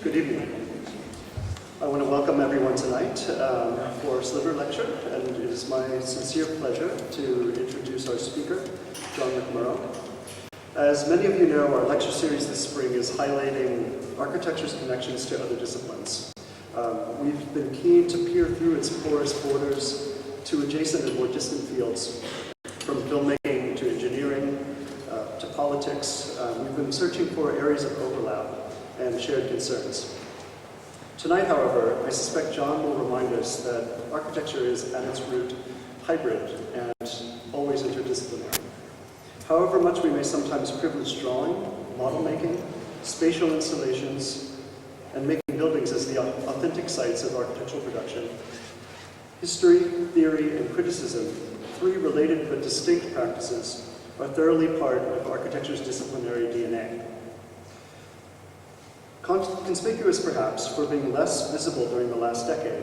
Good evening. I want to welcome everyone tonight for Sliver lecture, and it is my sincere pleasure to introduce our speaker, John McMorrough. As many of you know, our lecture series this spring is highlighting architecture's connections to other disciplines. We've been keen to peer through its porous borders to adjacent and more distant fields, from filmmaking to engineering to politics. We've been searching for areas of overlap and shared concerns. Tonight, however, I suspect John will remind us that architecture is at its root hybrid and always interdisciplinary. However much we may sometimes privilege drawing, model making, spatial installations, and making buildings as the authentic sites of architectural production, history, theory, and criticism, three related but distinct practices, are thoroughly part of architecture's disciplinary DNA. Conspicuous, perhaps, for being less visible during the last decade,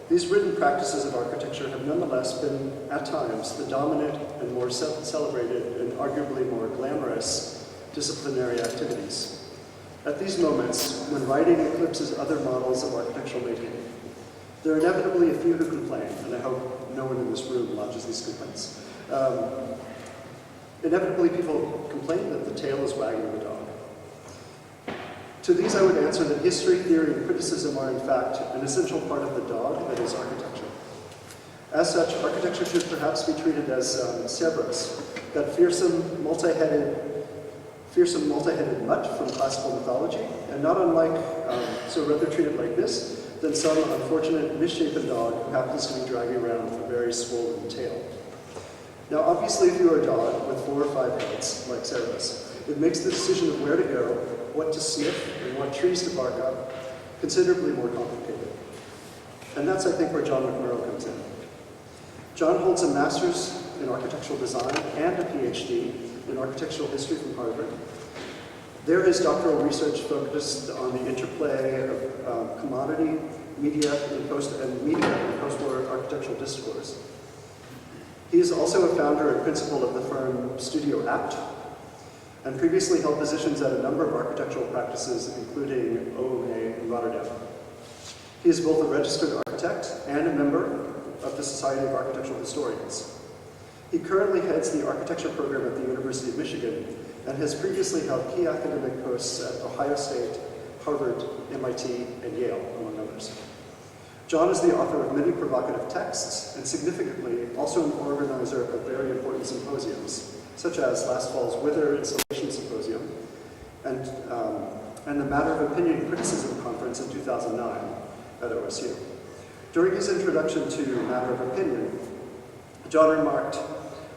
these written practices of architecture have nonetheless been, at times, the dominant and more celebrated and arguably more glamorous disciplinary activities. At these moments, when writing eclipses other models of architectural making, there are inevitably a few who complain, and I hope no one in this room lodges these complaints. Inevitably, people complain that the tail is wagging the dog. To these I would answer that history, theory, and criticism are in fact an essential part of the dog that is architecture. As such, architecture should perhaps be treated as Cerberus, that fearsome multi-headed mutt from classical mythology, and not unlike, so rather treated like this, than some unfortunate misshapen dog who happens to be dragging around a very swollen tail. Now obviously if you are a dog with 4 or 5 heads, like Cerberus, it makes the decision of where to go, what to sniff, and what trees to bark up considerably more complicated. And that's, I think, where John McMorrough comes in. John holds a master's in architectural design and a PhD in architectural history from Harvard. There his doctoral research focused on the interplay of commodity, media, and post-war architectural discourse. He is also a founder and principal of the firm Studio Apt, and previously held positions at a number of architectural practices, including IoA in Rotterdam. He is both a registered architect and a member of the Society of Architectural Historians. He currently heads the architecture program at the University of Michigan and has previously held key academic posts at Ohio State, Harvard, MIT, and Yale, among others. John is the author of many provocative texts, and significantly, also an organizer of very important symposiums, such as last fall's Wither Installation Symposium and the Matter of Opinion Criticism Conference in 2009 at OSU. During his introduction to Matter of Opinion, John remarked,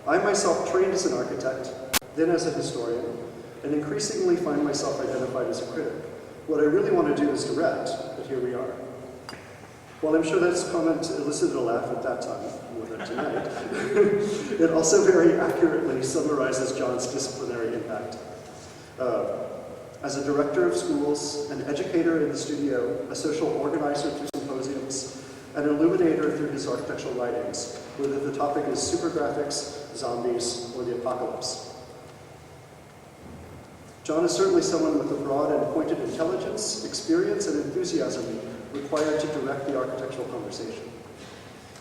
"I myself trained as an architect, then as a historian, and increasingly find myself identified as a critic. What I really want to do is direct, but here we are." While I'm sure this comment elicited a laugh at that time, more than tonight, it also very accurately summarizes John's disciplinary impact. As a director of schools, an educator in the studio, a social organizer through symposiums, an illuminator through his architectural writings, whether the topic is supergraphics, zombies, or the apocalypse. John is certainly someone with a broad and pointed intelligence, experience, and enthusiasm required to direct the architectural conversation.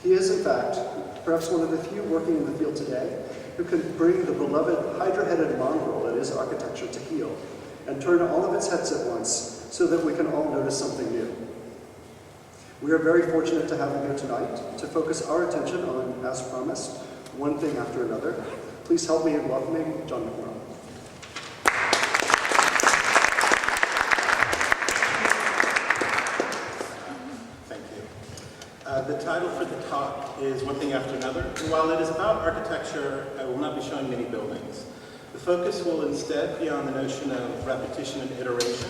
He is, in fact, perhaps one of the few working in the field today who can bring the beloved hydra-headed mongrel that is architecture to heel and turn all of its heads at once so that we can all notice something new. We are very fortunate to have him here tonight to focus our attention on, as promised, one thing after another. Please help me in welcoming John McMorrough. The title for the talk is One Thing After Another, and while it is about architecture, I will not be showing many buildings. The focus will instead be on the notion of repetition and iteration,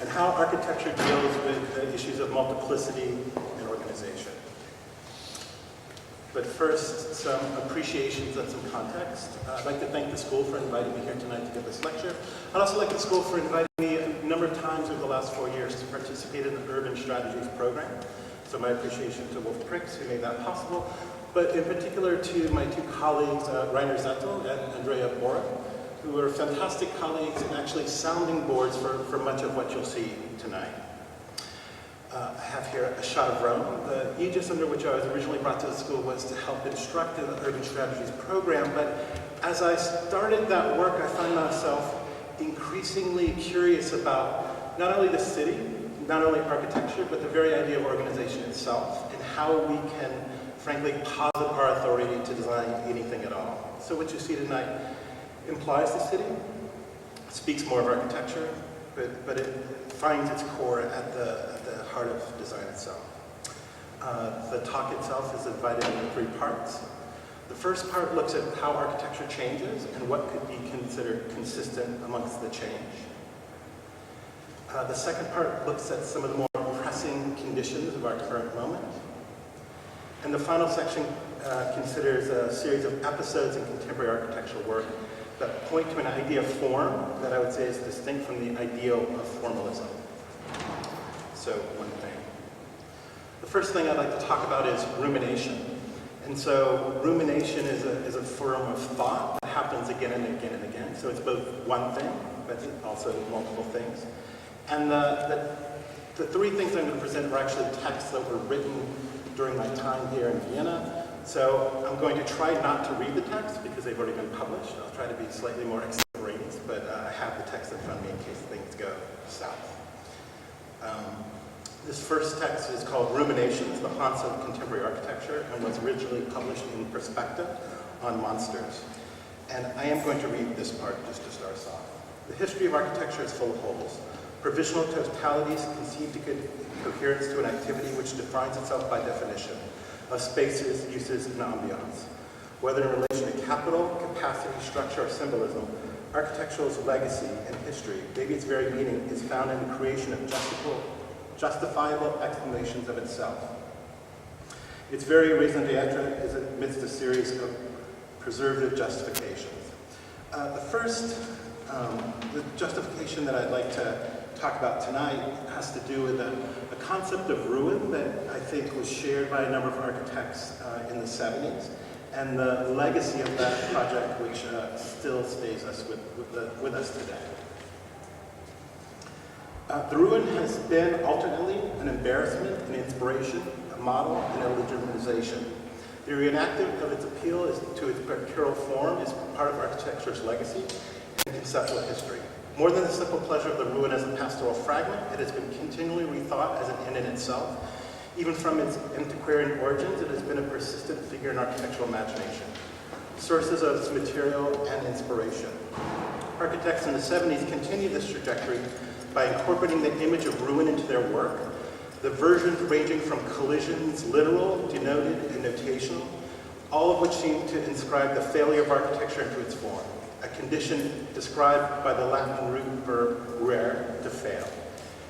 and how architecture deals with the issues of multiplicity and organization. But first, some appreciations and some context. I'd like to thank the school for inviting me here tonight to give this lecture. I'd also like the school for inviting me a number of times over the last 4 years to participate in the Urban Strategies program. So my appreciation to Wolf Pricks, who made that possible, but in particular to my 2 colleagues, Rainer Zettel and Andrea Bora, who are fantastic colleagues and actually sounding boards for much of what you'll see tonight. I have here a shot of Rome. The aegis under which I was originally brought to the school was to help instruct in the Urban Strategies program, but as I started that work, I found myself increasingly curious about not only the city, not only architecture, but the very idea of organization itself, and how we can, frankly, posit our authority to design anything at all. So what you see tonight implies the city, speaks more of architecture, but it finds its core at the heart of design itself. The talk itself is divided into 3 parts. The first part looks at how architecture changes and what could be considered consistent amongst the change. The second part looks at some of the more pressing conditions of our current moment. And the final section considers a series of episodes in contemporary architectural work that point to an idea of form that I would say is distinct from the ideal of formalism. So, one thing. The first thing I'd like to talk about is rumination. And so, rumination is a form of thought that happens again and again and again. So it's both one thing, but also multiple things. And the 3 things I'm going to present are actually texts that were written during my time here in Vienna. So I'm going to try not to read the text because they've already been published. I'll try to be slightly more extemporaneous, but I have the text in front of me in case things go south. This first text is called Ruminations, the Haunts of Contemporary Architecture, and was originally published in Perspective on Monsters. And I am going to read this part just to start us off. The history of architecture is full of holes. Provisional totalities conceived to give coherence to an activity which defines itself by definition of spaces, uses, and ambiance. Whether in relation to capital, capacity, structure, or symbolism, architectural's legacy and history, maybe its very meaning, is found in the creation of justifiable explanations of itself. Its very raison d'etre is amidst a series of preservative justifications. The justification that I'd like to talk about tonight has to do with a concept of ruin that I think was shared by a number of architects in the 70s, and the legacy of that project which still stays with us today. The ruin has been alternately an embarrassment, an inspiration, a model, and a legitimization. The reenactment of its appeal to its pictorial form is part of architecture's legacy and conceptual history. More than the simple pleasure of the ruin as a pastoral fragment, it has been continually rethought as an end in itself. Even from its antiquarian origins, it has been a persistent figure in architectural imagination, sources of its material and inspiration. Architects in the 70s continued this trajectory by incorporating the image of ruin into their work, the versions ranging from collisions, literal, denoted, and notational, all of which seem to inscribe the failure of architecture into its form, a condition described by the Latin root verb rare, to fail.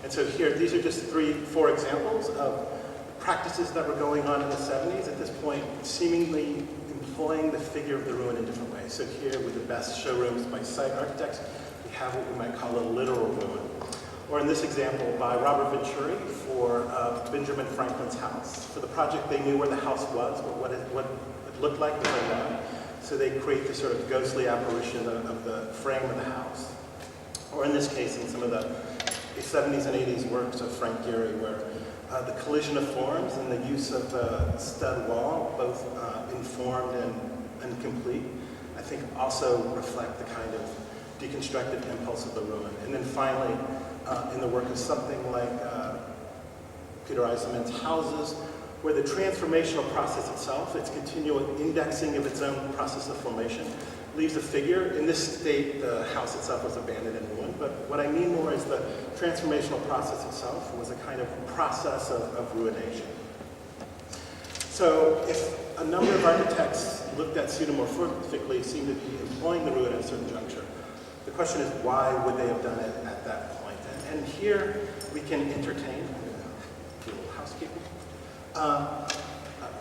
And so here, these are just 4 examples of practices that were going on in the 70s at this point, seemingly employing the figure of the ruin in different ways. So here, with the best showrooms by site architects, we have what we might call a literal ruin. Or in this example, by Robert Venturi for Benjamin Franklin's house. For the project, they knew where the house was, but what it looked like was unknown. So they create this sort of ghostly apparition of the frame of the house. Or in this case, in some of the 70s and 80s works of Frank Gehry, where the collision of forms and the use of the stud wall, both informed and complete, I think also reflect the kind of deconstructed impulse of the ruin. And then finally, in the work of something like Peter Eisenman's houses, where the transformational process itself, its continual indexing of its own process of formation, leaves a figure. In this state, the house itself was abandoned and ruined, but what I mean more is the transformational process itself was a kind of process of ruination. So if a number of architects looked at pseudomorphifically seemed to be employing the ruin at a certain juncture, the question is, why would they have done it at that point? And here we can entertain, do a little housekeeping,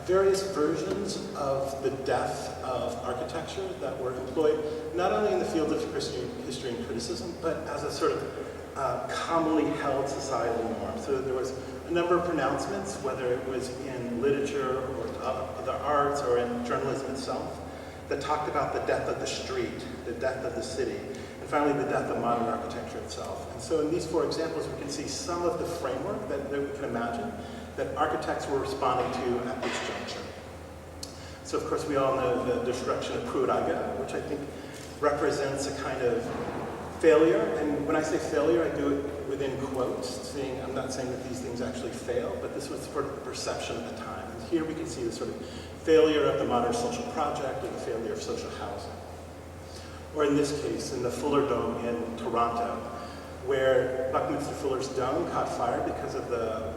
various versions of the death of architecture that were employed not only in the field of history and criticism, but as a sort of commonly held societal norm. So there was a number of pronouncements, whether it was in literature or the arts or in journalism itself, that talked about the death of the street, the death of the city, and finally the death of modern architecture itself. And so in these 4 examples, we can see some of the framework that we can imagine that architects were responding to at this juncture. So of course we all know the destruction of Pruitt-Igoe, which I think represents a kind of failure. And when I say failure, I do it within quotes, I'm not saying that these things actually fail, but this was sort of the perception at the time. And here we can see the sort of failure of the modern social project or the failure of social housing. Or in this case, in the Fuller Dome in Toronto, where Buckminster Fuller's dome caught fire because of the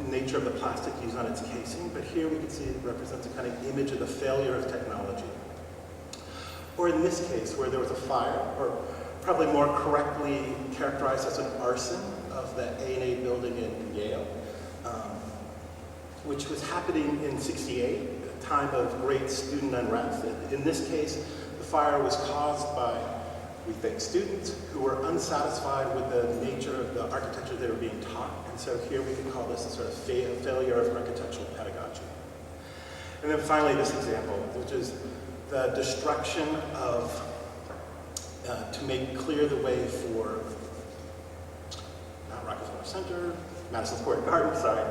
nature of the plastic used on its casing, but here we can see it represents a kind of image of the failure of technology. Or in this case, where there was a fire, or probably more correctly characterized as an arson of the A&A building in Yale, which was happening in '68, a time of great student unrest. In this case, the fire was caused by, we think, students who were unsatisfied with the nature of the architecture they were being taught. And so here we can call this a sort of failure of architectural pedagogy. And then finally this example, which is the destruction of, to make clear the way for, not Rockefeller Center, Madison Square Garden, sorry.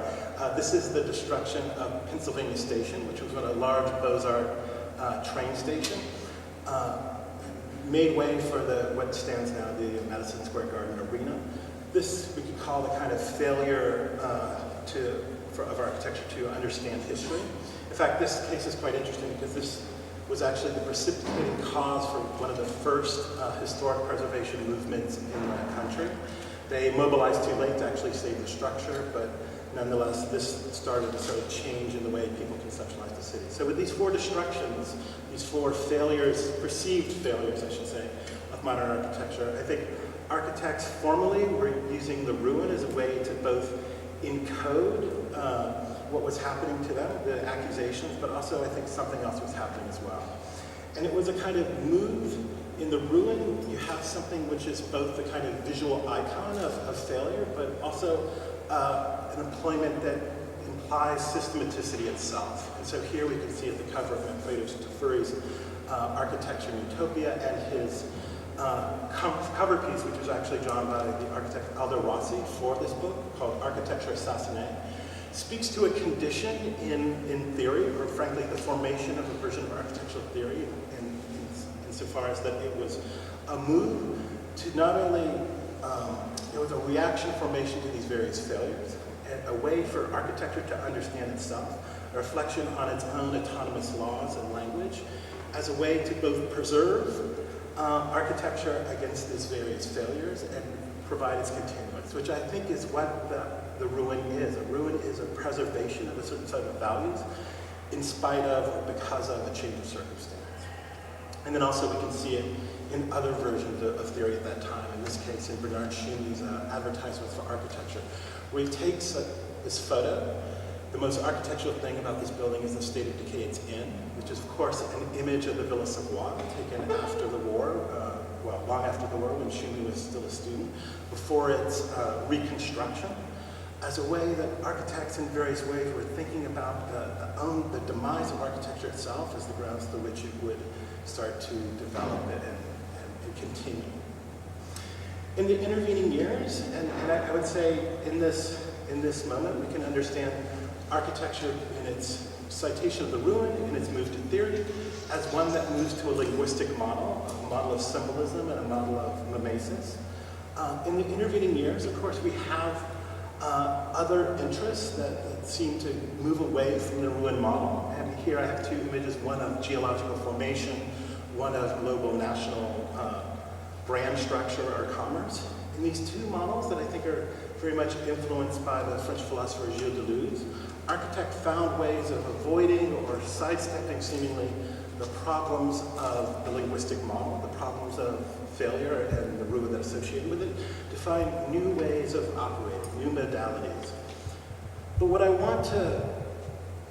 This is the destruction of Pennsylvania Station, which was a large Beaux-Arts train station. Made way for what stands now the Madison Square Garden Arena. This we could call the kind of failure of architecture to understand history. In fact, this case is quite interesting because this was actually the precipitating cause for one of the first historic preservation movements in the country. They mobilized too late to actually save the structure, but nonetheless, this started a sort of change in the way people conceptualize the city. So with these 4 destructions, these 4 failures, perceived failures, I should say, of modern architecture, I think architects formally were using the ruin as a way to both encode what was happening to them, the accusations, but also I think something else was happening as well. And it was a kind of move. In the ruin, you have something which is both the kind of visual icon of failure, but also an employment that implies systematicity itself. And so here we can see at the cover of McMorrough Tafuri's Architecture in Utopia and his cover piece, which was actually drawn by the architect Aldo Rossi for this book, called Architecture Assassiné, speaks to a condition in theory, or frankly the formation of a version of architectural theory insofar as that it was a move to not only, it was a reaction formation to these various failures, and a way for architecture to understand itself, a reflection on its own autonomous laws and language, as a way to both preserve architecture against these various failures and provide its continuance, which I think is what the ruin is. A ruin is a preservation of a certain set of values in spite of or because of a change of circumstance. And then also we can see it in other versions of theory at that time, in this case in Bernard Shumi's Advertisements for Architecture, where he takes this photo. The most architectural thing about this building is the state of decay it's in, which is of course an image of the Villa Savoy taken after the war, well, long after the war when Schumi was still a student, before its reconstruction, as a way that architects in various ways were thinking about the demise of architecture itself as the grounds through which it would start to develop it and continue. In the intervening years, and I would say in this moment, we can understand architecture in its citation of the ruin, in its move to theory, as one that moves to a linguistic model, a model of symbolism and a model of mimesis. In the intervening years, of course, we have other interests that seem to move away from the ruin model. And here I have 2 images, one of geological formation, one of global national brand structure or commerce. In these 2 models that I think are very much influenced by the French philosopher Gilles Deleuze, architect found ways of avoiding or sidestepping seemingly the problems of the linguistic model, the problems of failure and the ruin that's associated with it, to find new ways of operating, new modalities. But what I want to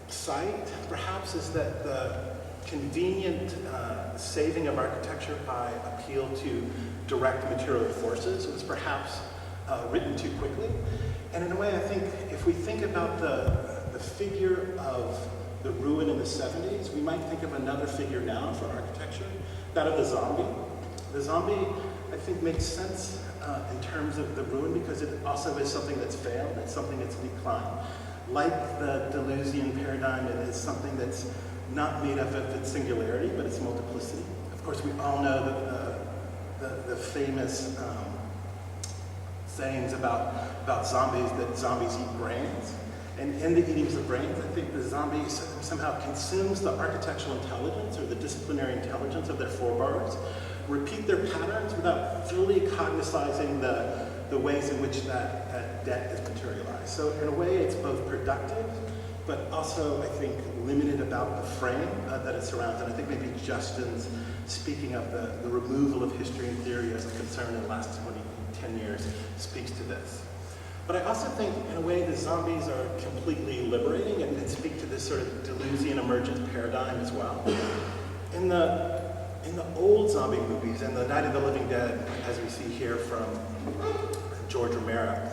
cite, perhaps, is that the convenient saving of architecture by appeal to direct material forces was perhaps written too quickly. And in a way, I think if we think about the figure of the ruin in the 70s, we might think of another figure now for architecture, that of the zombie. The zombie, I think, makes sense in terms of the ruin because it also is something that's failed, it's something that's declined. Like the Deleuzian paradigm, it is something that's not made up of its singularity, but its multiplicity. Of course, we all know that the famous sayings about zombies, that zombies eat brains. And in the eatings of brains, I think the zombie somehow consumes the architectural intelligence or the disciplinary intelligence of their forebears, repeat their patterns without fully cognizing the ways in which that debt is materialized. So in a way, it's both productive, but also, I think, limited about the frame that it surrounds. And I think maybe Justin's speaking of the removal of history and theory as a concern in the last 10 years speaks to this. But I also think, in a way, the zombies are completely liberating and speak to this sort of Deleuzian emergent paradigm as well. In the old zombie movies, and the Night of the Living Dead, as we see here from George Romero,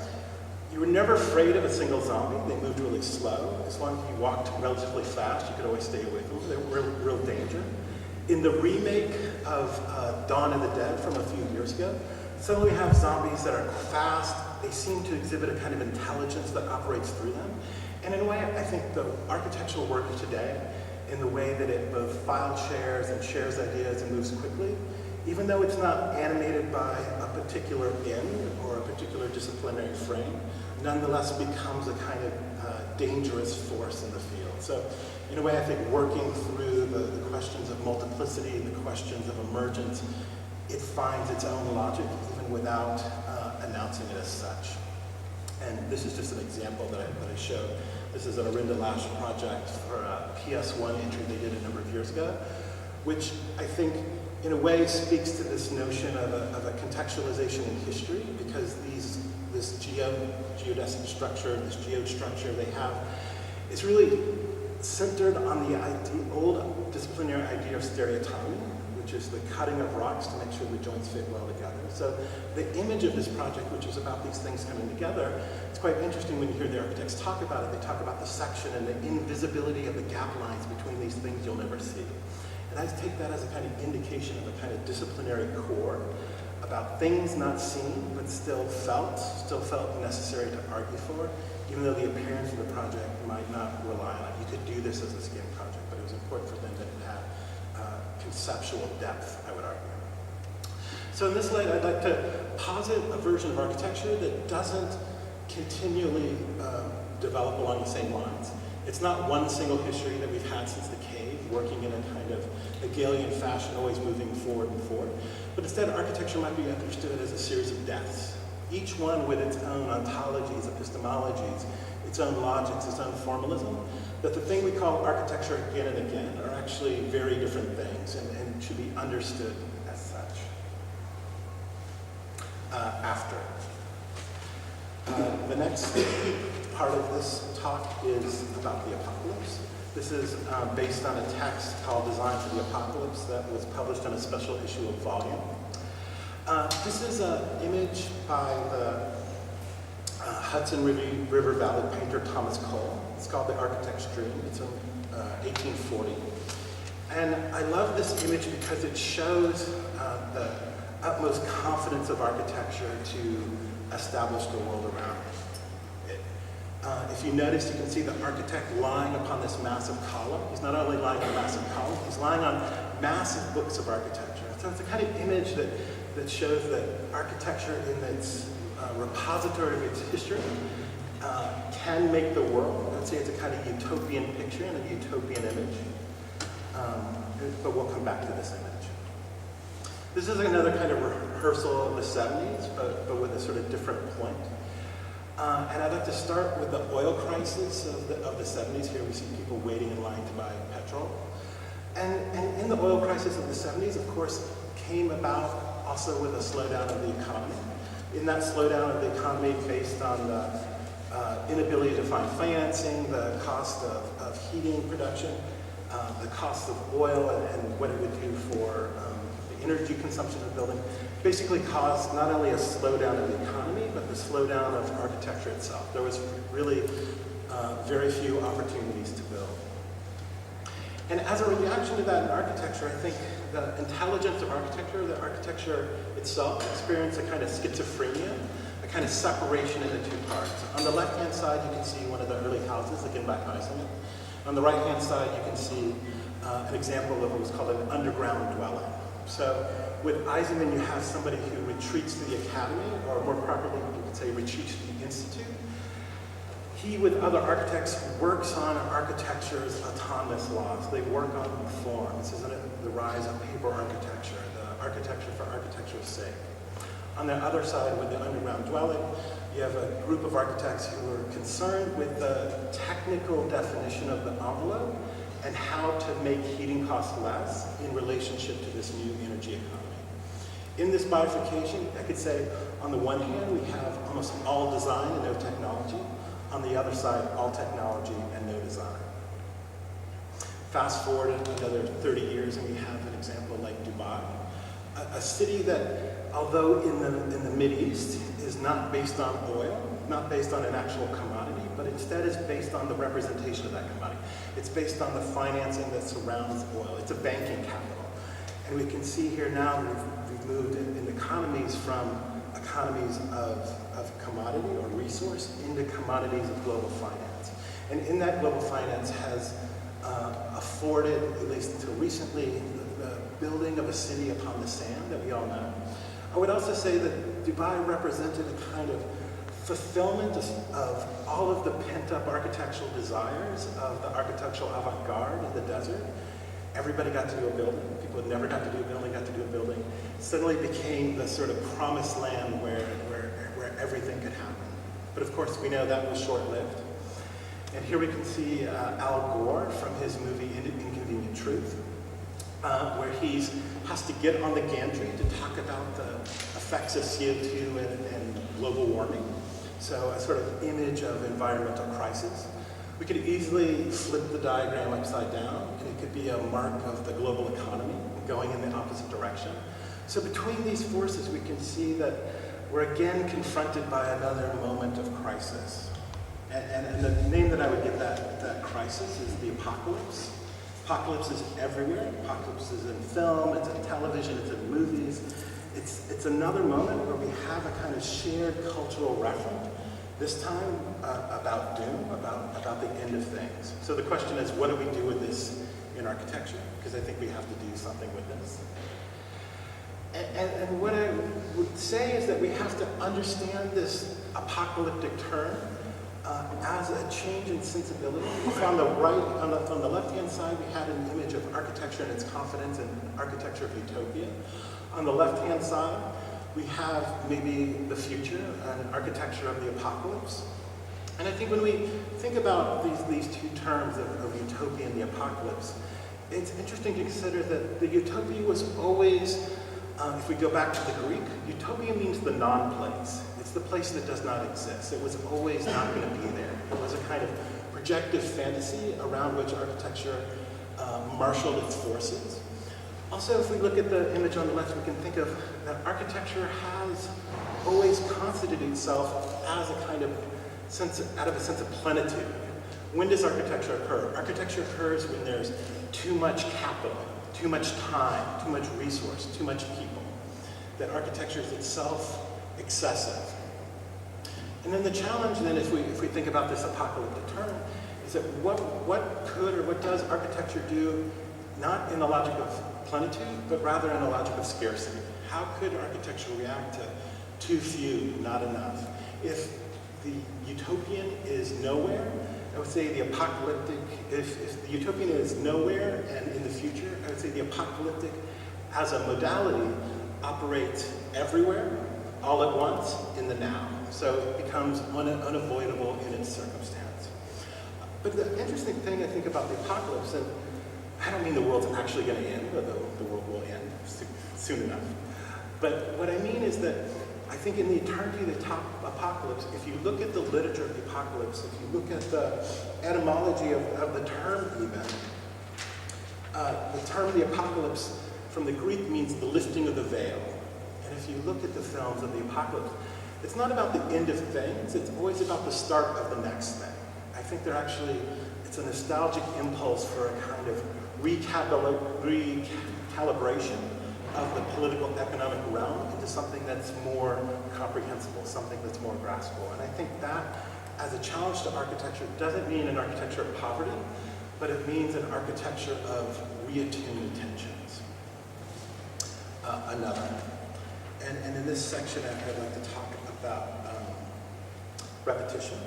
you were never afraid of a single zombie. They moved really slow. As long as you walked relatively fast, you could always stay away from them. They were real danger. In the remake of Dawn of the Dead from a few years ago, suddenly we have zombies that are fast. They seem to exhibit a kind of intelligence that operates through them. And in a way, I think the architectural work of today, in the way that it both file shares and shares ideas and moves quickly, even though it's not animated by a particular end or a particular disciplinary frame, nonetheless becomes a kind of dangerous force in the field. So in a way, I think working through the questions of multiplicity, the questions of emergence, it finds its own logic even without announcing it as such. And this is just an example that I showed. This is an Arinda Lash project for a PS1 entry they did a number of years ago, which I think in a way speaks to this notion of a contextualization in history, because this geodesic structure, this geode structure they have, is really centered on the old disciplinary idea of stereotomy, which is the cutting of rocks to make sure the joints fit well together. So the image of this project, which is about these things coming together, it's quite interesting when you hear the architects talk about it. They talk about the section and the invisibility of the gap lines between these things you'll never see. And I take that as a kind of indication of a kind of disciplinary core about things not seen, but still felt necessary to argue for, even though the appearance of the project might not rely on it. You could do this as a skin project, but it was important for them to have conceptual depth, I would argue. So in this light, I'd like to posit a version of architecture that doesn't continually develop along the same lines. It's not one single history that we've had since the cave, working in a kind of Hegelian fashion, always moving forward and forward. But instead, architecture might be understood as a series of deaths, each one with its own ontologies, epistemologies, its own logics, its own formalism. That the thing we call architecture again and again are actually very different things and should be understood as such. The next part of this talk is about the apocalypse. This is based on a text called Design for the Apocalypse that was published in a special issue of Volume. This is an image by the Hudson River Valley painter Thomas Cole. It's called The Architect's Dream. It's in 1840. And I love this image because it shows the utmost confidence of architecture to establish the world around it. If you notice, you can see the architect lying upon this massive column. He's not only lying on a massive column, he's lying on massive books of architecture. So it's a kind of image that shows that architecture in its repository of its history can make the world. I would say it's a kind of utopian picture and a utopian image. But we'll come back to this image. This is another kind of rehearsal of the 70s, but with a sort of different point. And I'd like to start with the oil crisis of the 70s. Here we see people waiting in line to buy petrol. And in the oil crisis of the 70s, of course, came about also with a slowdown of the economy. In that slowdown of the economy based on the inability to find financing, the cost of heating production, the cost of oil and what it would do for the energy consumption of the building, basically caused not only a slowdown of the economy, but the slowdown of architecture itself. There was really very few opportunities to build. And as a reaction to that in architecture, I think the intelligence of architecture, the architecture itself, experienced a kind of schizophrenia, a kind of separation into two parts. On the left-hand side, you can see one of the early houses, again by Eisenman. On the right-hand side, you can see an example of what was called an underground dwelling. So with Eisenman, you have somebody who retreats to the academy, or more properly, you could say retreats to the institute. He, with other architects, works on architecture's autonomous laws. They work on form. This is the rise of paper architecture, the architecture for architecture's sake. On the other side, with the underground dwelling, you have a group of architects who are concerned with the technical definition of the envelope and how to make heating costs less in relationship to this new energy economy. In this bifurcation, I could say, on the one hand, we have almost all design and no technology. On the other side, all technology and no design. Fast forward another 30 years and we have an example like Dubai, a city that, although in the Mideast, is not based on oil, not based on an actual commodity, but instead is based on the representation of that commodity. It's based on the financing that surrounds oil. It's a banking capital. And we can see here now we've moved in economies from economies of commodity or resource into commodities of global finance. And in that global finance has afforded, at least until recently, the building of a city upon the sand that we all know. I would also say that Dubai represented a kind of fulfillment of all of the pent-up architectural desires of the architectural avant-garde in the desert. Everybody got to do a building. People who never got to do a building got to do a building. Suddenly became the sort of promised land where everything could happen. But of course, we know that was short-lived. And here we can see Al Gore from his movie Inconvenient Truth, where he has to get on the gantry to talk about the effects of CO2 and global warming. So a sort of image of environmental crisis. We could easily flip the diagram upside down, and it could be a mark of the global economy going in the opposite direction. So between these forces, we can see that we're again confronted by another moment of crisis. And the name that I would give that crisis is the apocalypse. Apocalypse is everywhere. Apocalypse is in film, it's in television, it's in movies. It's another moment where we have a kind of shared cultural referent, this time about doom, about the end of things. So the question is, what do we do with this in architecture? Because I think we have to do something with this. And what I would say is that we have to understand this apocalyptic turn as a change in sensibility. On the right, on the left-hand side, we had an image of architecture and its confidence and architecture of utopia. On the left-hand side, we have maybe the future, an architecture of the apocalypse. And I think when we think about these two terms of utopia and the apocalypse, it's interesting to consider that the utopia was always, if we go back to the Greek, utopia means the non-place. It's the place that does not exist. It was always not going to be there. It was a kind of projective fantasy around which architecture marshaled its forces. Also, if we look at the image on the left, we can think of that architecture has always constituted itself as a kind of sense, out of a sense of plenitude. When does architecture occur? Architecture occurs when there's too much capital, too much time, too much resource, too much people. That architecture is itself excessive. And then the challenge then, if we think about this apocalyptic turn, is that what could or what does architecture do, not in the logic of plenitude, but rather in a logic of scarcity? How could architecture react to too few, not enough? If the utopian is nowhere, I would say the apocalyptic, if the utopian is nowhere and in the future, I would say the apocalyptic as a modality operates everywhere, all at once, in the now. So it becomes unavoidable in its circumstance. But the interesting thing I think about the apocalypse, and I don't mean the world's actually going to end, although the world will end soon enough. But what I mean is that I think in the eternity of the apocalypse, if you look at the literature of the apocalypse, if you look at the etymology of the term even, the term the apocalypse from the Greek means the lifting of the veil. And if you look at the films of the apocalypse, it's not about the end of things, it's always about the start of the next thing. I think it's a nostalgic impulse for a kind of recalibration of the political economic realm into something that's more comprehensible, something that's more graspable. And I think that, as a challenge to architecture, doesn't mean an architecture of poverty, but it means an architecture of reattuned attentions. Another. And in this section, I'd like to talk about repetition.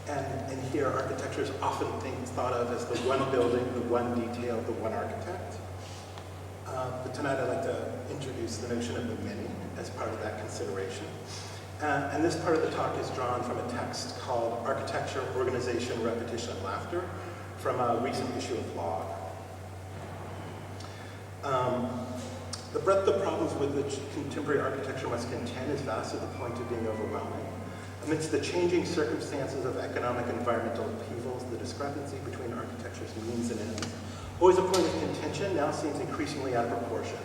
And here, architecture is often thought of as the one building, the one detail, the one architect. But tonight I'd like to introduce the notion of the many as part of that consideration. And this part of the talk is drawn from a text called Architecture, Organization, Repetition, and Laughter from a recent issue of Log. The breadth of problems with which contemporary architecture must contend is vast to the point of being overwhelming. Amidst the changing circumstances of economic and environmental upheavals, the discrepancy between architecture's means and ends, always a point of contention, now seems increasingly out of proportion.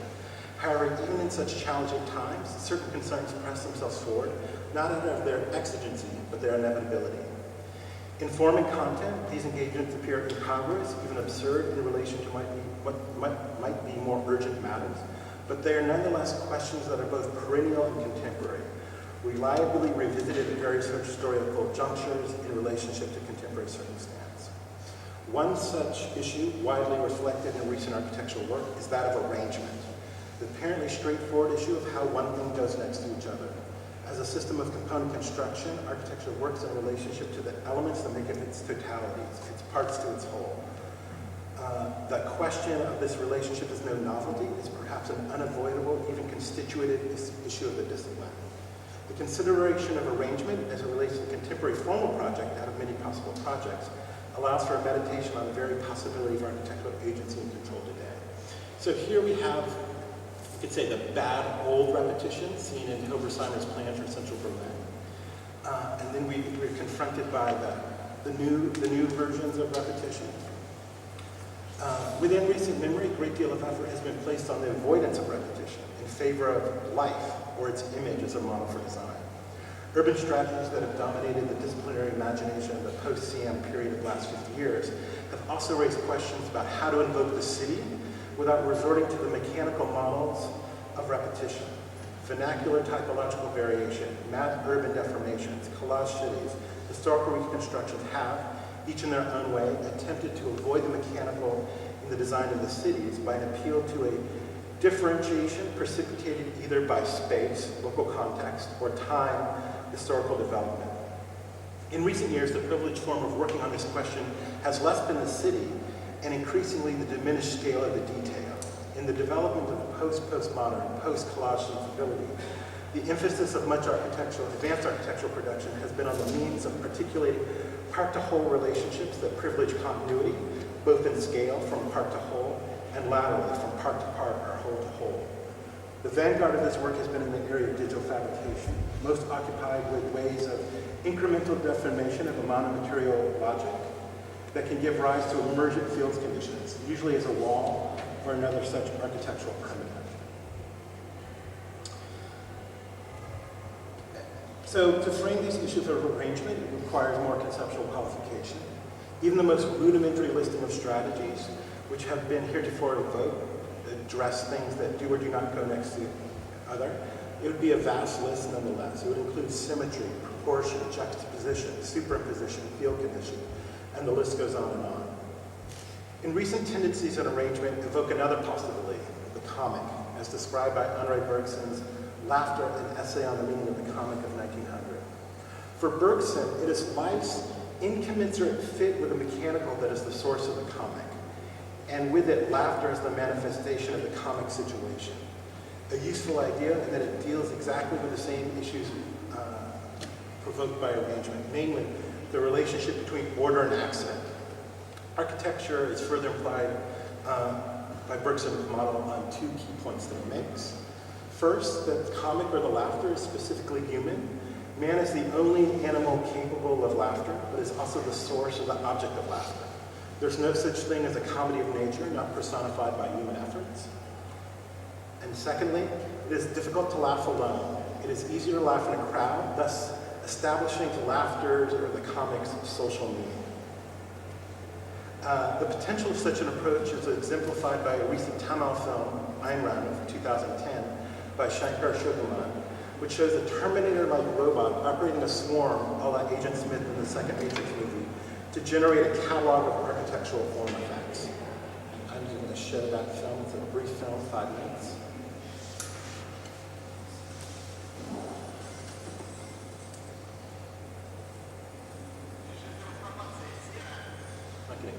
However, even in such challenging times, certain concerns press themselves forward, not out of their exigency, but their inevitability. In form and content, these engagements appear incongruous, even absurd in relation to what might be more urgent matters, but they are nonetheless questions that are both perennial and contemporary, reliably revisited at various historical junctures in relationship to contemporary circumstance. One such issue, widely reflected in recent architectural work, is that of arrangement, the apparently straightforward issue of how one thing goes next to each other. As a system of component construction, architecture works in relationship to the elements that make it its totality, its parts to its whole. The question of this relationship is no novelty, is perhaps an unavoidable, even constitutive issue of the discipline. The consideration of arrangement as it relates to a contemporary formal project out of many possible projects allows for a meditation on the very possibility of architectural agency and control today. So here we have, you could say, the bad old repetition seen in Hilbersheimer's plan for central Berlin. And then we're confronted by the new versions of repetition. Within recent memory, a great deal of effort has been placed on the avoidance of repetition in favor of life or its image as a model for design. Urban strategies that have dominated the disciplinary imagination of the post-CM period of the last 50 years have also raised questions about how to invoke the city without resorting to the mechanical models of repetition. Vernacular typological variation, mapped urban deformations, collage cities, historical reconstructions have, each in their own way, attempted to avoid the mechanical in the design of the cities by an appeal to a differentiation precipitated either by space, local context, or time, historical development. In recent years, the privileged form of working on this question has less been the city and increasingly the diminished scale of the detail. In the development of post-postmodern, post-collage sensibility, the emphasis of much advanced architectural production has been on the means of articulating part-to-whole relationships that privilege continuity, both in scale from part to whole, and laterally from part to part or whole to whole. The vanguard of this work has been in the area of digital fabrication, most occupied with ways of incremental deformation of a monomaterial logic that can give rise to emergent fields conditions, usually as a wall or another such architectural primitive. So to frame these issues of arrangement, it requires more conceptual qualification. Even the most rudimentary listing of strategies, which have been heretofore evoked, address things that do or do not go next to other, it would be a vast list nonetheless. It would include symmetry, proportion, juxtaposition, superimposition, field condition, and the list goes on and on. In recent tendencies in arrangement evoke another possibility, the comic, as described by Andre Bergson's Laughter, an essay on the meaning of the comic of 1900. For Bergson, it is life's incommensurate fit with the mechanical that is the source of the comic, and with it, laughter is the manifestation of the comic situation. A useful idea in that it deals exactly with the same issues provoked by arrangement, namely the relationship between order and accident. Architecture is further implied by Bergson's model on two key points that it makes. First, that the comic or the laughter is specifically human. Man is the only animal capable of laughter, but is also the source of the object of laughter. There's no such thing as a comedy of nature, not personified by human efforts. And secondly, it is difficult to laugh alone. It is easier to laugh in a crowd, thus establishing the laughter's or the comic's social meaning. The potential of such an approach is exemplified by a recent Tamil film, Ayn Rand, from 2010, by Shankar Shoguman, which shows a Terminator-like robot operating a swarm a la Agent Smith in the second Matrix movie to generate a catalog of architectural form effects. I'm just going to show that film. It's a brief film, 5 minutes. Okay.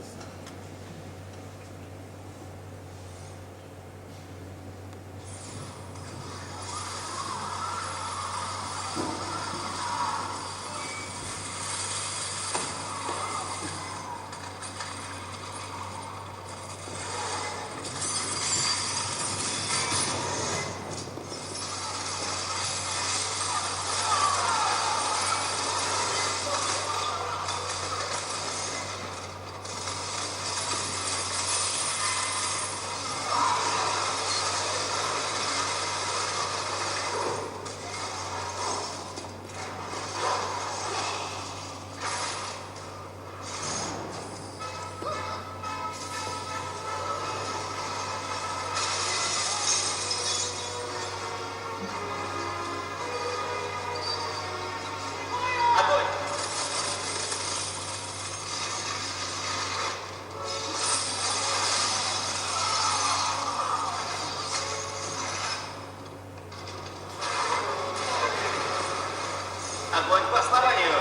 Огонь по основанию!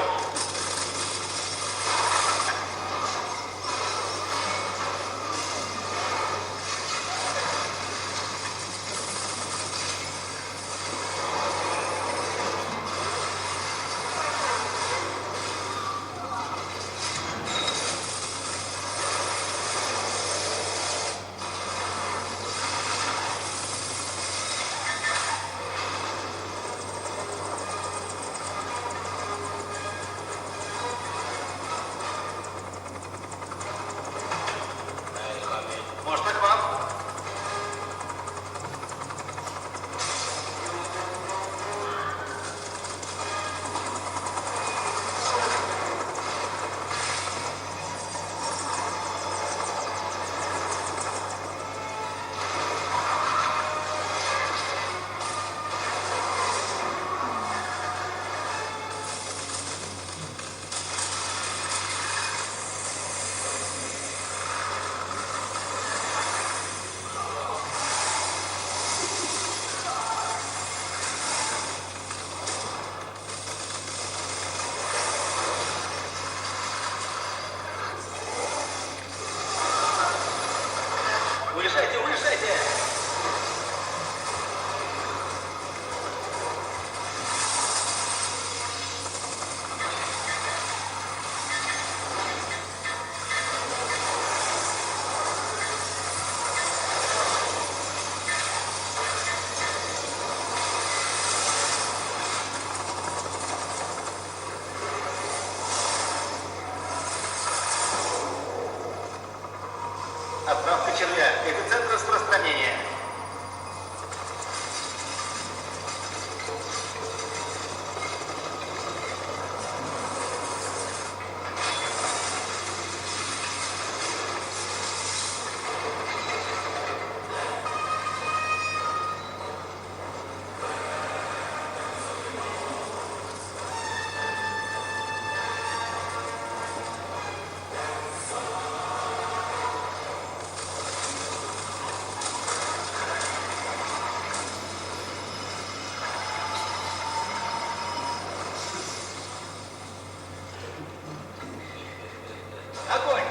Можно к вам? Уезжайте, уезжайте! Отправка червя. Эпицентр распространения. Огонь!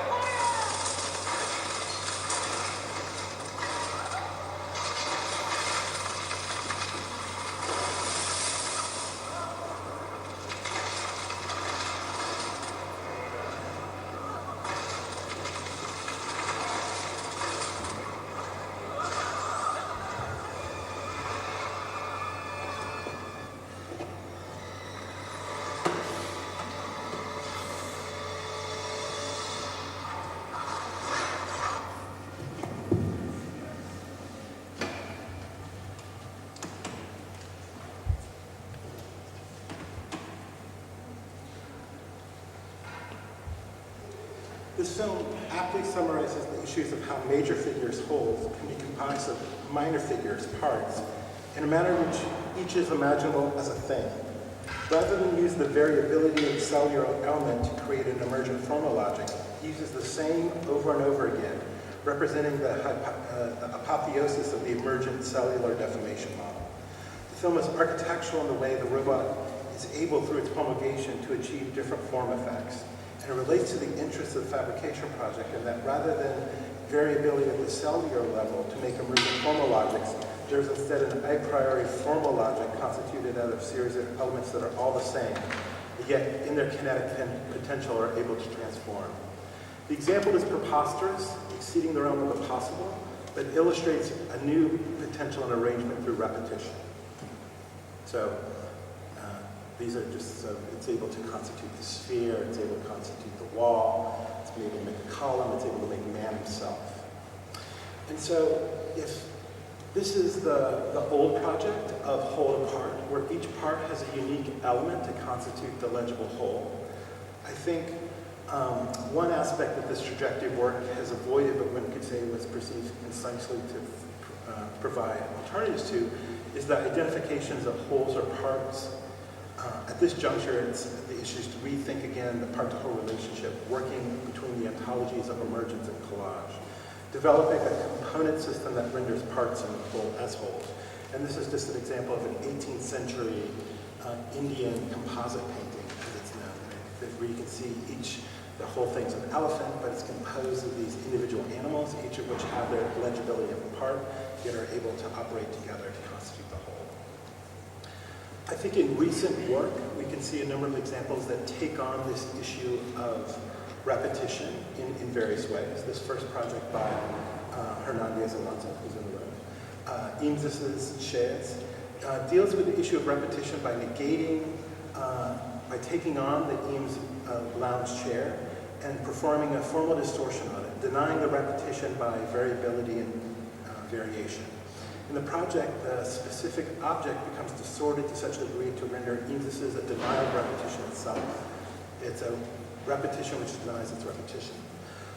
This film aptly summarizes the issues of how major figures, wholes, can be comprised of minor figures, parts, in a manner in which each is imaginable as a thing. Rather than use the variability of the cellular element to create an emergent formal logic, it uses the same over and over again, representing the apotheosis of the emergent cellular deformation model. The film is architectural in the way the robot is able, through its promulgation, to achieve different form effects. And it relates to the interests of the fabrication project in that rather than variability at the cellular level to make emergent formal logics, there's instead an a priori formal logic constituted out of a series of elements that are all the same, yet in their kinetic potential are able to transform. The example is preposterous, exceeding the realm of the possible, but illustrates a new potential and arrangement through repetition. So these are just, it's able to constitute the sphere, it's able to constitute the wall, it's able to make a column, it's able to make man himself. And so if this is the old project of whole to part, where each part has a unique element to constitute the legible whole, I think one aspect that this trajectory work has avoided, but one could say was perceived concisely to provide alternatives to, is the identifications of wholes or parts. At this juncture, the issue is to rethink again the part-to-whole relationship, working between the ontologies of emergence and collage, developing a component system that renders parts and whole as wholes. And this is just an example of an 18th century Indian composite painting, as it's known, where you can see the whole thing's an elephant, but it's composed of these individual animals, each of which have their legibility of a part, yet are able to operate together to constitute the whole. I think in recent work, we can see a number of examples that take on this issue of repetition in various ways. This first project by Hernandez Alonso, who's in the room, Eames's Sheds, deals with the issue of repetition by negating, by taking on the Eames lounge chair and performing a formal distortion on it, denying the repetition by variability and variation. In the project, the specific object becomes distorted to such a degree to render Eames's a denial of repetition itself. It's a repetition which denies its repetition.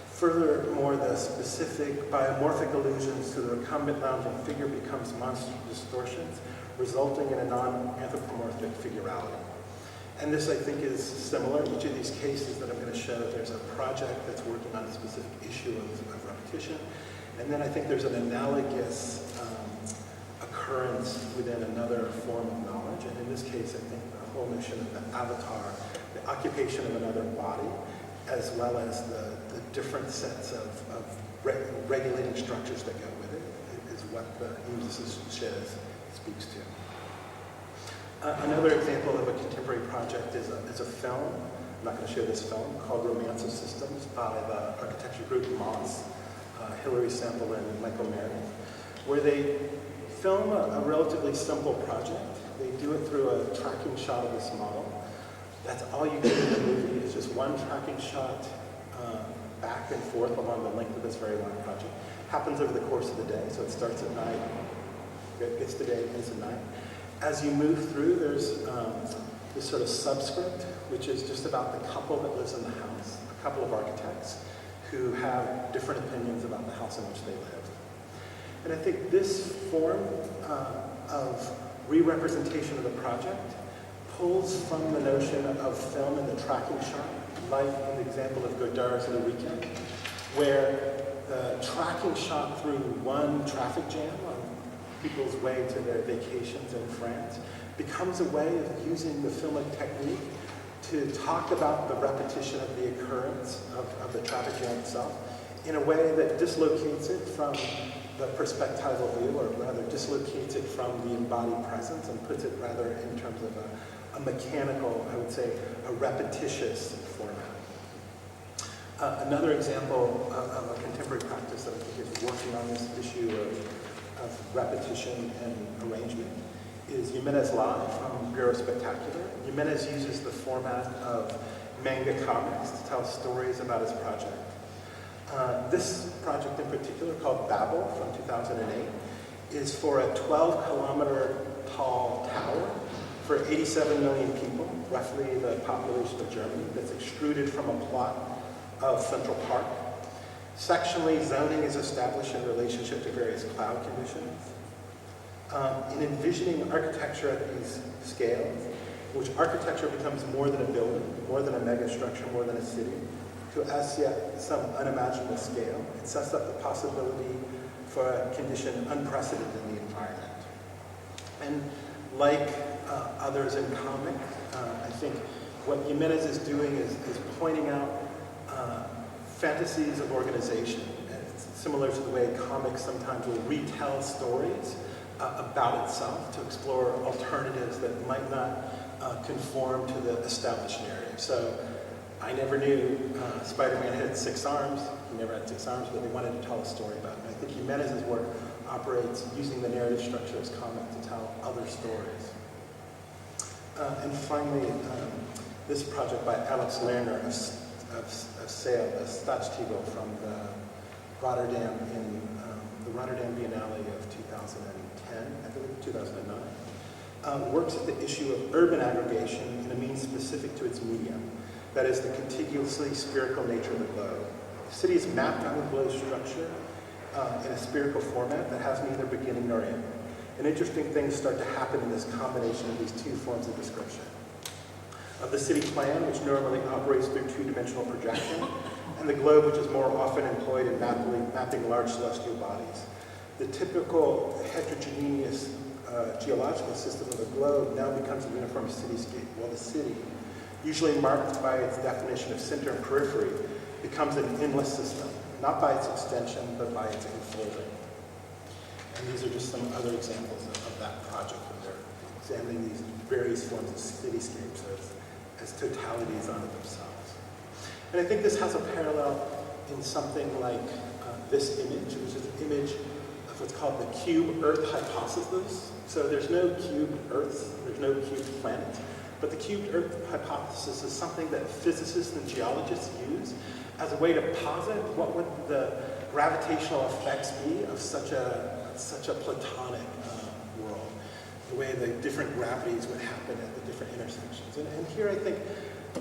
Furthermore, the specific biomorphic allusions to the recumbent lounging figure becomes monster distortions, resulting in a non-anthropomorphic figurality. And this, I think, is similar. In each of these cases that I'm going to show, there's a project that's working on a specific issue of repetition. And then I think there's an analogous occurrence within another form of knowledge. And in this case, I think the whole notion of the avatar, the occupation of another body, as well as the different sets of regulating structures that go with it, is what the Eames's Sheds speaks to. Another example of a contemporary project is a film. I'm not going to show this film, called Romance of Systems by the architecture group Moss, Hilary Sample and Michael Meredith, where they film a relatively simple project. They do it through a tracking shot of this model. That's all you get in the movie is just one tracking shot back and forth along the length of this very long project. Happens over the course of the day, so it starts at night, gets to day, ends at night. As you move through, there's this sort of subscript, which is just about the couple that lives in the house, a couple of architects who have different opinions about the house in which they live. And I think this form of re-representation of the project pulls from the notion of film in the tracking shot, like in the example of Godard's Le Weekend, where the tracking shot through one traffic jam on people's way to their vacations in France becomes a way of using the filmic technique to talk about the repetition of the occurrence of the traffic jam itself in a way that dislocates it from the perspectival view, or rather dislocates it from the embodied presence and puts it rather in terms of a mechanical, I would say, a repetitious format. Another example of a contemporary practice that I think is working on this issue of repetition and arrangement is Jimenez Live from Bureau Spectacular. Jimenez uses the format of manga comics to tell stories about his project. This project in particular, called Babel from 2008, is for a 12-kilometer tall tower for 87 million people, roughly the population of Germany, that's extruded from a plot of Central Park. Sectionally, zoning is established in relationship to various cloud conditions. In envisioning architecture at these scales, in which architecture becomes more than a building, more than a megastructure, more than a city, to as yet some unimaginable scale, it sets up the possibility for a condition unprecedented in the environment. And like others in comic, I think what Jimenez is doing is pointing out fantasies of organization. It's similar to the way comics sometimes will retell stories about itself to explore alternatives that might not conform to the established narrative. So I never knew Spider-Man had 6 arms. He never had 6 arms, but they wanted to tell a story about it. And I think Jimenez's work operates using the narrative structure as comic to tell other stories. And finally, this project by Alex Lerner of Sail, a Stadstiegel from the Rotterdam Biennale of 2010, I believe, 2009, works at the issue of urban aggregation in a means specific to its medium, that is the contiguously spherical nature of the globe. The city is mapped on the globe's structure in a spherical format that has neither beginning nor end. And interesting things start to happen in this combination of these 2 forms of description. Of the city plan, which normally operates through 2-dimensional projection, and the globe, which is more often employed in mapping large celestial bodies. The typical heterogeneous geological system of the globe now becomes a uniform cityscape, while the city, usually marked by its definition of center and periphery, becomes an endless system, not by its extension, but by its enfolding. And these are just some other examples of that project, where they're examining these various forms of cityscapes as totalities unto themselves. And I think this has a parallel in something like this image, which is an image of what's called the cube Earth hypothesis. So there's no cubed Earths, there's no cubed planets, but the cubed Earth hypothesis is something that physicists and geologists use as a way to posit what would the gravitational effects be of such a platonic world, the way the different gravities would happen at the different intersections. And here I think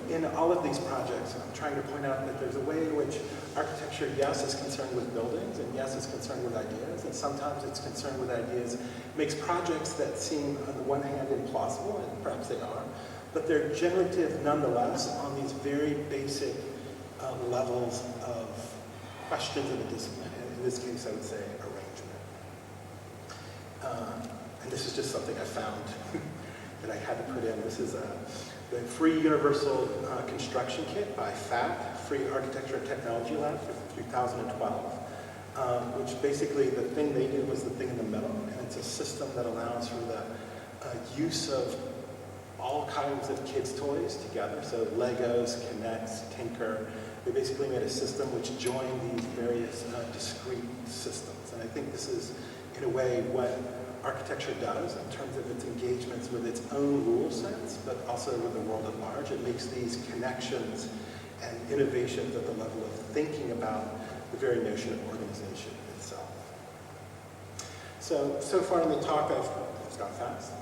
in all of these projects, I'm trying to point out that there's a way in which architecture, yes, is concerned with buildings, and yes, is concerned with ideas, and sometimes it's concerned with ideas, makes projects that seem, on the one hand, implausible, and perhaps they are, but they're generative nonetheless on these very basic levels of questions of the discipline, and in this case, I would say arrangement. And this is just something I found that I had to put in. This is the Free Universal Construction Kit by FAT, Free Architecture and Technology Lab for 2012, which basically the thing they did was the thing in the middle, and it's a system that allows for the use of all kinds of kids' toys together, so Legos, Kinects, Tinker. They basically made a system which joined these various discrete systems, and I think this is, in a way, what architecture does in terms of its engagements with its own rule sets, but also with the world at large. It makes these connections and innovations at the level of thinking about the very notion of organization itself. So far in the talk, it's gone fast.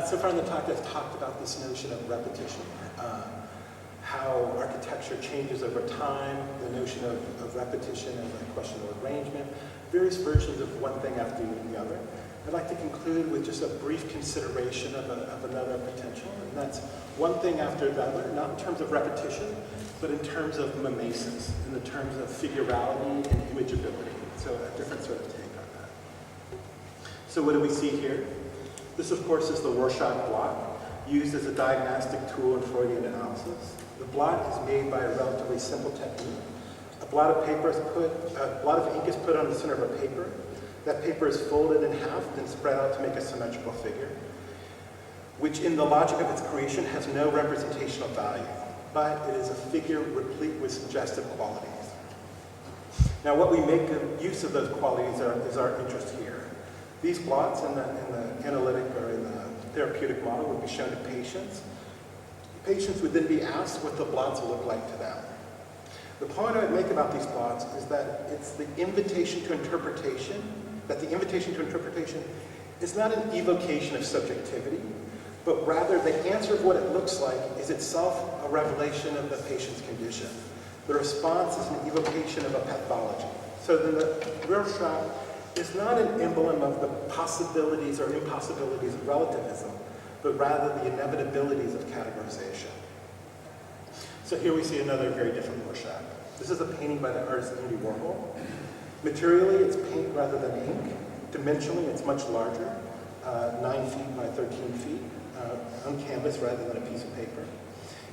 So far in the talk, I've talked about this notion of repetition, how architecture changes over time, the notion of repetition and the question of arrangement, various versions of one thing after the other. I'd like to conclude with just a brief consideration of another potential, and that's one thing after the other, not in terms of repetition, but in terms of mimesis, in the terms of figurality and imageability. So a different sort of take on that. So what do we see here? This, of course, is the Rorschach blot, used as a diagnostic tool in Freudian analysis. The blot is made by a relatively simple technique. A blot of ink is put on the center of a paper. That paper is folded in half, then spread out to make a symmetrical figure, which in the logic of its creation has no representational value, but it is a figure replete with suggestive qualities. Now, what we make use of those qualities is our interest here. These blots in the analytic or in the therapeutic model would be shown to patients. Patients would then be asked what the blots look like to them. The point I would make about these blots is that it's the invitation to interpretation, is not an evocation of subjectivity, but rather the answer of what it looks like is itself a revelation of the patient's condition. The response is an evocation of a pathology. So then the Rorschach is not an emblem of the possibilities or impossibilities of relativism, but rather the inevitabilities of categorization. So here we see another very different Rorschach. This is a painting by the artist Andy Warhol. Materially, it's paint rather than ink. Dimensionally, it's much larger, 9 feet by 13 feet, on canvas rather than a piece of paper.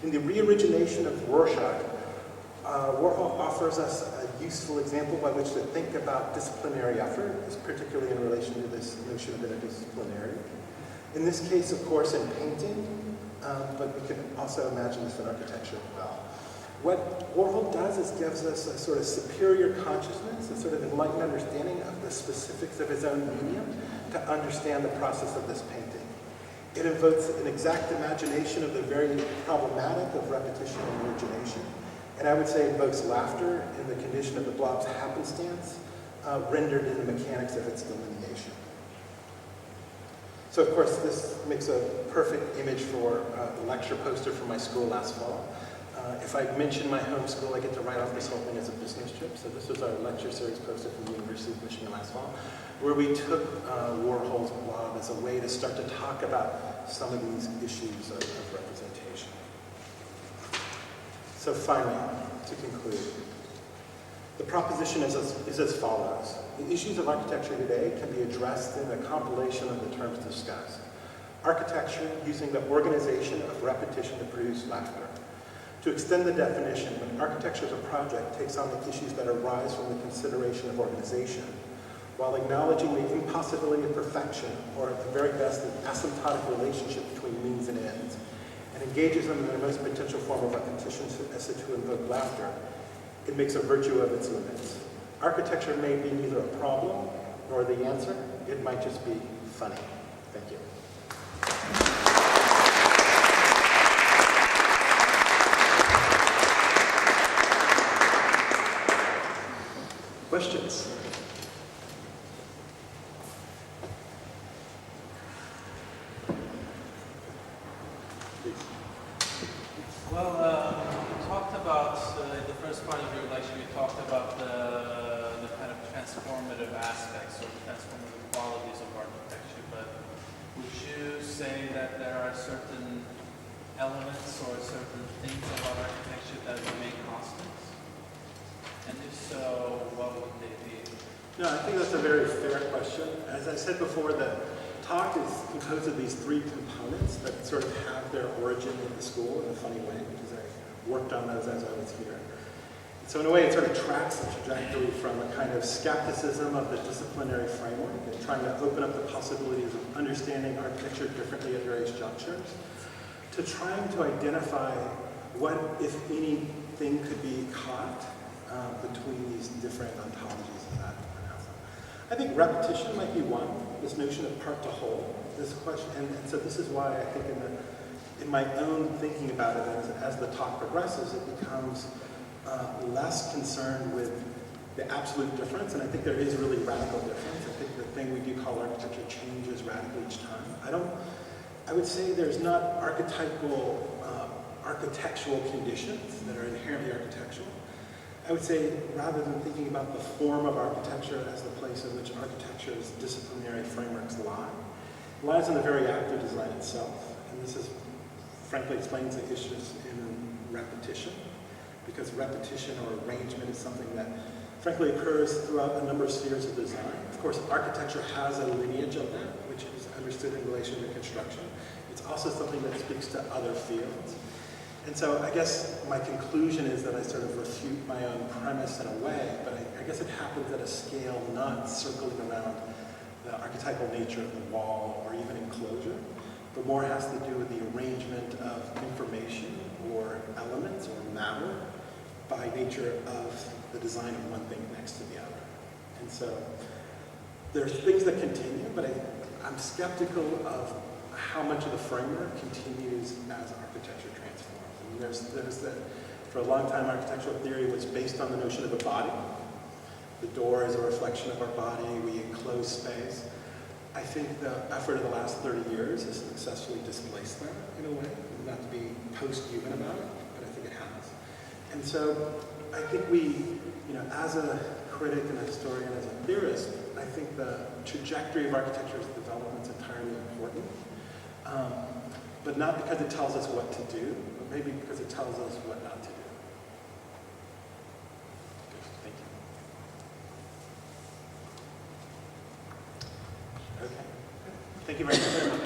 In the re-origination of Rorschach, Warhol offers us a useful example by which to think about disciplinary effort, particularly in relation to this notion of interdisciplinarity. In this case, of course, in painting, but we can also imagine this in architecture as well. What Warhol does is gives us a sort of superior consciousness, a sort of enlightened understanding of the specifics of his own medium to understand the process of this painting. It invokes an exact imagination of the very problematic of repetition and origination, and I would say invokes laughter in the condition of the blob's happenstance, rendered in the mechanics of its delineation. So of course this makes a perfect image for the lecture poster from my school last fall. If I mention my home school, I get to write off this whole thing as a business trip. So this was our lecture series poster from the University of Michigan last fall, where we took Warhol's blob as a way to start to talk about some of these issues of representation. So finally, to conclude, the proposition is as follows. The issues of architecture today can be addressed in the compilation of the terms discussed. Architecture using the organization of repetition to produce laughter. To extend the definition, when architecture as a project takes on the issues that arise from the consideration of organization, while acknowledging the impossibility of perfection, or at the very best, the asymptotic relationship between means and ends, and engages them in their most potential form of repetition as to invoke laughter, it makes a virtue of its limits. Architecture may be neither a problem nor the answer, it might just be funny. Thank you. Questions? Well, you talked about, the first part of your lecture, you talked about the kind of transformative aspects or transformative qualities of architecture, but would you say that there are certain elements or certain things about architecture that remain constants? And if so, what would they be? No, I think that's a very fair question. As I said before, the talk is composed of these three components that sort of have their origin in the school in a funny way, because I worked on those as I was here. So in a way, it sort of tracks the trajectory from a kind of skepticism of the disciplinary framework and trying to open up the possibilities of understanding architecture differently at various junctures, to trying to identify what, if anything, could be caught between these different ontologies of that. I think repetition might be one, this notion of part to whole, this question, and so this is why I think in my own thinking about it as the talk progresses, it becomes less concerned with the absolute difference, and I think there is really radical difference. I think the thing we do call architecture changes radically each time. I would say there's not archetypal, architectural conditions that are inherently architectural. I would say, rather than thinking about the form of architecture as the place in which architecture's disciplinary frameworks lie, it lies in the very act of design itself. And this is, frankly, explains the issues in repetition, because repetition or arrangement is something that, frankly, occurs throughout a number of spheres of design. Of course, architecture has a lineage of that, which is understood in relation to construction. It's also something that speaks to other fields. And so I guess my conclusion is that I sort of refute my own premise in a way, but I guess it happens at a scale not circling around the archetypal nature of the wall or even enclosure, but more has to do with the arrangement of information or elements or matter by nature of the design of one thing next to the other. And so there's things that continue, but I'm skeptical of how much of the framework continues as architecture transforms. There's that, for a long time, architectural theory was based on the notion of a body. The door is a reflection of our body, we enclose space. I think the effort of the last 30 years has successfully displaced that in a way, not to be post-human about it, but I think it has. And so I think we, as a critic and a historian, as a theorist, I think the trajectory of architecture's development is entirely important. But not because it tells us what to do, but maybe because it tells us what not to do. Thank you. Okay. Thank you very much.